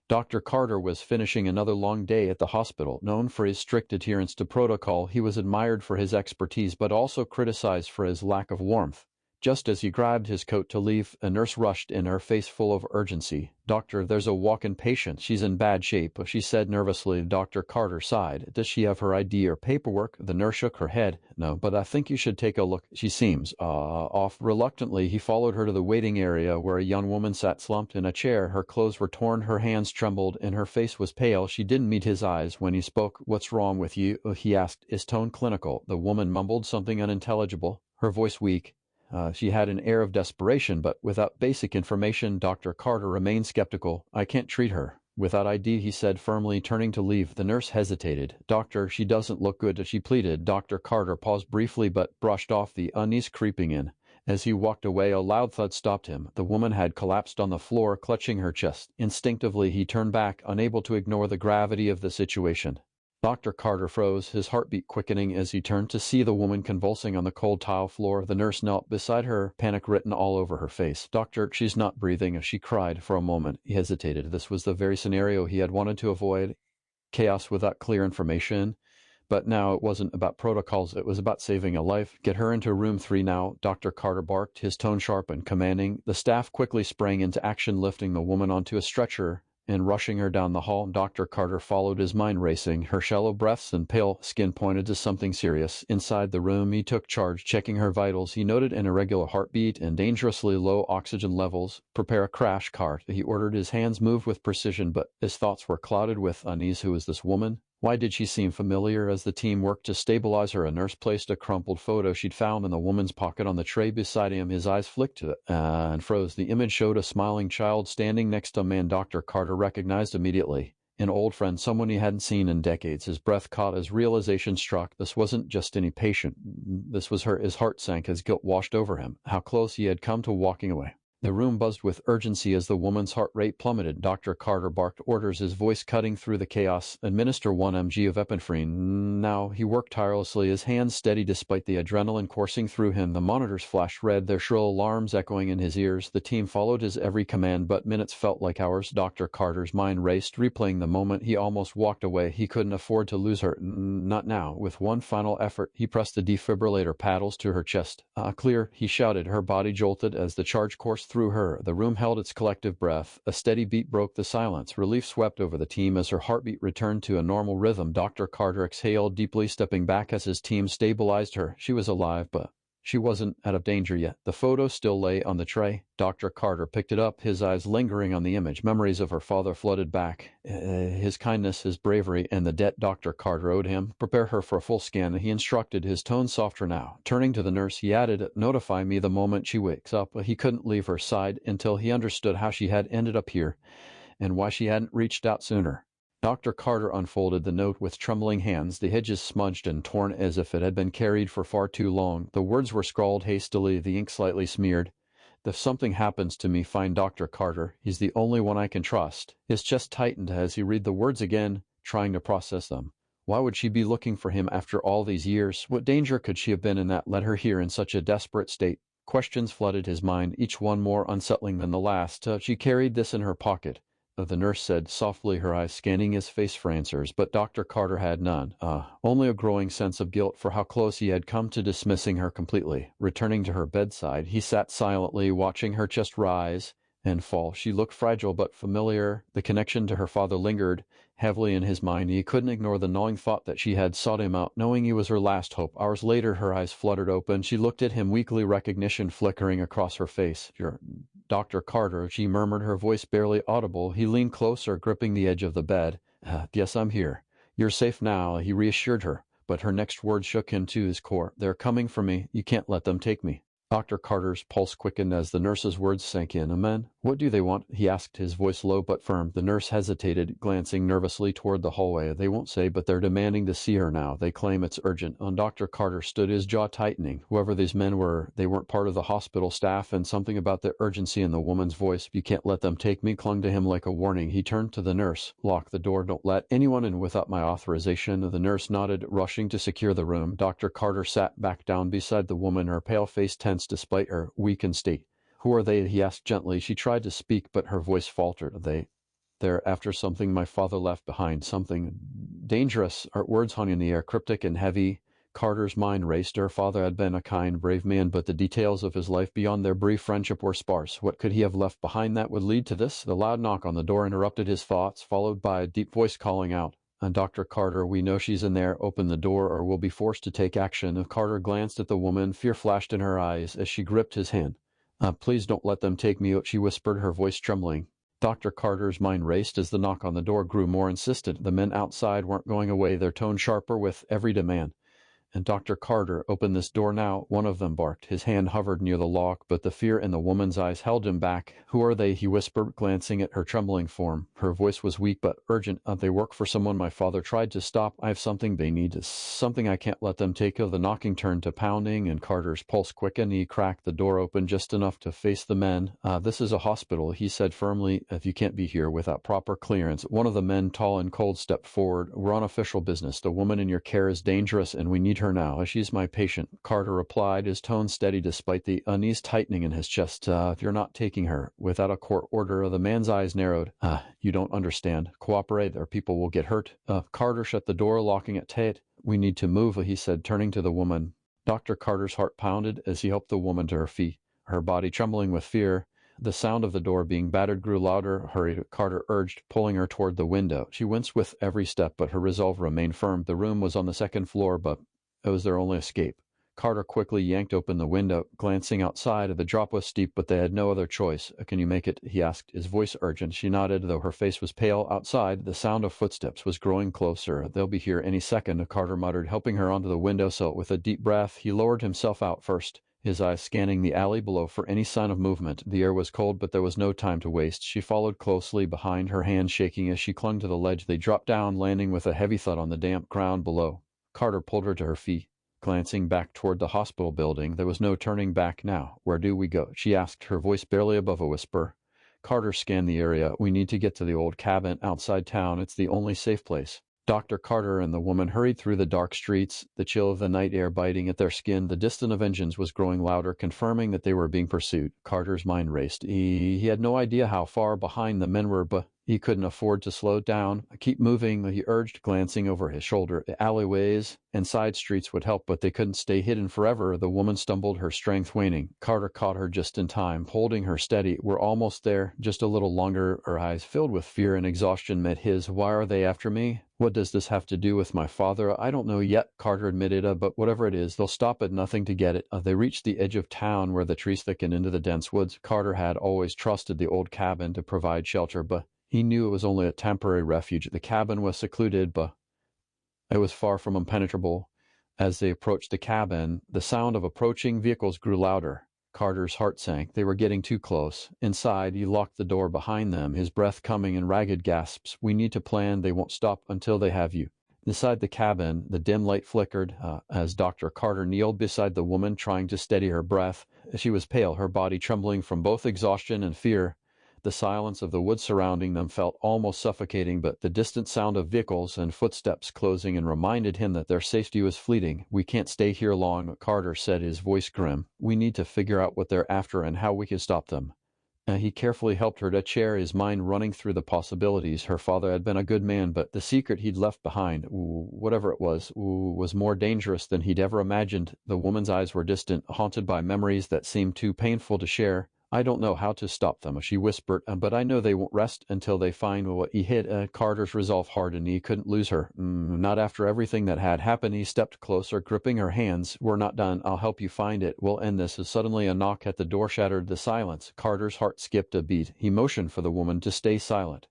Dr. Carter was finishing another long day at the hospital. Known for his strict adherence to protocol, he was admired for his expertise but also criticized for his lack of warmth. Just as he grabbed his coat to leave, a nurse rushed in, her face full of urgency. "Doctor, there's a walk-in patient. She's in bad shape," she said nervously. Dr. Carter sighed. "Does she have her ID or paperwork?" The nurse shook her head. "No, but I think you should take a look. She seems, off." Reluctantly, he followed her to the waiting area where a young woman sat slumped in a chair. Her clothes were torn, her hands trembled, and her face was pale. She didn't meet his eyes when he spoke. "What's wrong with you?" he asked, his tone clinical. The woman mumbled something unintelligible, her voice weak. She had an air of desperation, but without basic information, Dr. Carter remained skeptical. "I can't treat her without ID," he said firmly, turning to leave. The nurse hesitated. "Doctor, she doesn't look good," she pleaded. Dr. Carter paused briefly but brushed off the unease creeping in. As he walked away, a loud thud stopped him. The woman had collapsed on the floor, clutching her chest. Instinctively, he turned back, unable to ignore the gravity of the situation. Dr. Carter froze, his heartbeat quickening as he turned to see the woman convulsing on the cold tile floor. The nurse knelt beside her, panic written all over her face. "Doctor, she's not breathing," she cried. For a moment, he hesitated. This was the very scenario he had wanted to avoid. Chaos without clear information. But now it wasn't about protocols, it was about saving a life. "Get her into room 3 now," Dr. Carter barked, his tone sharp and commanding. The staff quickly sprang into action, lifting the woman onto a stretcher and rushing her down the hall. Dr. Carter followed, his mind racing. Her shallow breaths and pale skin pointed to something serious. Inside the room, he took charge, checking her vitals. He noted an irregular heartbeat and dangerously low oxygen levels. "Prepare a crash cart," he ordered. His hands moved with precision, but his thoughts were clouded with unease. Who was this woman? Why did she seem familiar? As the team worked to stabilize her, a nurse placed a crumpled photo she'd found in the woman's pocket on the tray beside him. His eyes flicked to it and froze. The image showed a smiling child standing next to a man Dr. Carter recognized immediately. An old friend, someone he hadn't seen in decades. His breath caught as realization struck. This wasn't just any patient. This was her. His heart sank as guilt washed over him. How close he had come to walking away. The room buzzed with urgency as the woman's heart rate plummeted. Dr. Carter barked orders, his voice cutting through the chaos. "Administer 1 mg of epinephrine now." He worked tirelessly, his hands steady despite the adrenaline coursing through him. The monitors flashed red, their shrill alarms echoing in his ears. The team followed his every command, but minutes felt like hours. Dr. Carter's mind raced, replaying the moment he almost walked away. He couldn't afford to lose her. Not now. With one final effort, he pressed the defibrillator paddles to her chest. "Clear," he shouted. Her body jolted as the charge coursed through her. The room held its collective breath. A steady beat broke the silence. Relief swept over the team as her heartbeat returned to a normal rhythm. Dr. Carter exhaled deeply, stepping back as his team stabilized her. She was alive, but she wasn't out of danger yet. The photo still lay on the tray. Dr. Carter picked it up, his eyes lingering on the image. Memories of her father flooded back. His kindness, his bravery, and the debt Dr. Carter owed him. "Prepare her for a full scan," he instructed, his tone softer now. Turning to the nurse, he added, "Notify me the moment she wakes up." He couldn't leave her side until he understood how she had ended up here and why she hadn't reached out sooner. Dr. Carter unfolded the note with trembling hands, the edges smudged and torn as if it had been carried for far too long. The words were scrawled hastily, the ink slightly smeared. "If something happens to me, find Dr. Carter. He's the only one I can trust." His chest tightened as he read the words again, trying to process them. Why would she be looking for him after all these years? What danger could she have been in that led her here in such a desperate state? Questions flooded his mind, each one more unsettling than the last. She carried this in her pocket, the nurse said softly, her eyes scanning his face for answers, but Dr. Carter had none. Only a growing sense of guilt for how close he had come to dismissing her completely. Returning to her bedside, he sat silently, watching her chest rise and fall. She looked fragile but familiar. The connection to her father lingered heavily in his mind. He couldn't ignore the gnawing thought that she had sought him out, knowing he was her last hope. Hours later, her eyes fluttered open. She looked at him, weakly, recognition flickering across her face. "You're Dr. Carter," she murmured, her voice barely audible. He leaned closer, gripping the edge of the bed. "Yes, I'm here. You're safe now," he reassured her. But her next words shook him to his core. "They're coming for me. You can't let them take me." Dr. Carter's pulse quickened as the nurse's words sank in. "Amen. What do they want?" he asked, his voice low but firm. The nurse hesitated, glancing nervously toward the hallway. "They won't say, but they're demanding to see her now. They claim it's urgent." Dr. Carter stood, his jaw tightening. Whoever these men were, they weren't part of the hospital staff, and something about the urgency in the woman's voice, "You can't let them take me," clung to him like a warning. He turned to the nurse. "Lock the door. Don't let anyone in without my authorization." The nurse nodded, rushing to secure the room. Dr. Carter sat back down beside the woman, her pale face tense despite her weakened state. "Who are they?" he asked gently. She tried to speak, but her voice faltered. They're after something my father left behind, something dangerous. Our words hung in the air, cryptic and heavy. Carter's mind raced. Her father had been a kind, brave man, but the details of his life beyond their brief friendship were sparse. What could he have left behind that would lead to this? The loud knock on the door interrupted his thoughts, followed by a deep voice calling out, Dr. Carter, we know she's in there. Open the door or we'll be forced to take action. Carter glanced at the woman. Fear flashed in her eyes as she gripped his hand. Please don't let them take me out, she whispered, her voice trembling. Dr. Carter's mind raced as the knock on the door grew more insistent. The men outside weren't going away, their tone sharper with every demand. And Dr. Carter, open this door now, one of them barked. His hand hovered near the lock, but the fear in the woman's eyes held him back. Who are they? He whispered, glancing at her trembling form. Her voice was weak but urgent. They work for someone my father tried to stop. I have something they need, something I can't let them take. The knocking turned to pounding, and Carter's pulse quickened. He cracked the door open just enough to face the men. This is a hospital, he said firmly. If you can't be here without proper clearance. One of the men, tall and cold, stepped forward. We're on official business. The woman in your care is dangerous, and we need her now. She's my patient, Carter replied, his tone steady despite the unease tightening in his chest. If you're not taking her without a court order. The man's eyes narrowed. You don't understand. Cooperate or people will get hurt. Carter shut the door, locking it tight. We need to move, he said, turning to the woman. Dr. Carter's heart pounded as he helped the woman to her feet, her body trembling with fear. The sound of the door being battered grew louder. Hurried, Carter urged, pulling her toward the window. She winced with every step, but her resolve remained firm. The room was on the second floor, but it was their only escape. Carter quickly yanked open the window, glancing outside. The drop was steep, but they had no other choice. Can you make it? He asked, his voice urgent. She nodded, though her face was pale. Outside, the sound of footsteps was growing closer. They'll be here any second, Carter muttered, helping her onto the windowsill. With a deep breath, he lowered himself out first, his eyes scanning the alley below for any sign of movement. The air was cold, but there was no time to waste. She followed closely behind, her hands shaking as she clung to the ledge. They dropped down, landing with a heavy thud on the damp ground below. Carter pulled her to her feet. Glancing back toward the hospital building, there was no turning back now. Where do we go? She asked, her voice barely above a whisper. Carter scanned the area. We need to get to the old cabin outside town. It's the only safe place. Dr. Carter and the woman hurried through the dark streets, the chill of the night air biting at their skin. The distant of engines was growing louder, confirming that they were being pursued. Carter's mind raced. He had no idea how far behind the men were, but he couldn't afford to slow down. Keep moving, he urged, glancing over his shoulder. The alleyways and side streets would help, but they couldn't stay hidden forever. The woman stumbled, her strength waning. Carter caught her just in time, holding her steady. We're almost there, just a little longer. Her eyes filled with fear and exhaustion met his. Why are they after me? What does this have to do with my father? I don't know yet, Carter admitted, but whatever it is, they'll stop at nothing to get it. They reached the edge of town where the trees thickened into the dense woods. Carter had always trusted the old cabin to provide shelter, but he knew it was only a temporary refuge. The cabin was secluded, but it was far from impenetrable. As they approached the cabin, the sound of approaching vehicles grew louder. Carter's heart sank. They were getting too close. Inside, he locked the door behind them, his breath coming in ragged gasps. We need to plan. They won't stop until they have you. Inside the cabin, the dim light flickered as Dr. Carter kneeled beside the woman, trying to steady her breath. She was pale, her body trembling from both exhaustion and fear. The silence of the woods surrounding them felt almost suffocating, but the distant sound of vehicles and footsteps closing and reminded him that their safety was fleeting. We can't stay here long, Carter said, his voice grim. We need to figure out what they're after and how we can stop them. He carefully helped her to a chair, his mind running through the possibilities. Her father had been a good man, but the secret he'd left behind, whatever it was more dangerous than he'd ever imagined. The woman's eyes were distant, haunted by memories that seemed too painful to share. I don't know how to stop them, she whispered, but I know they won't rest until they find what he hid. Carter's resolve hardened. He couldn't lose her. Not after everything that had happened. He stepped closer, gripping her hands. We're not done. I'll help you find it. We'll end this. As suddenly a knock at the door shattered the silence. Carter's heart skipped a beat. He motioned for the woman to stay silent.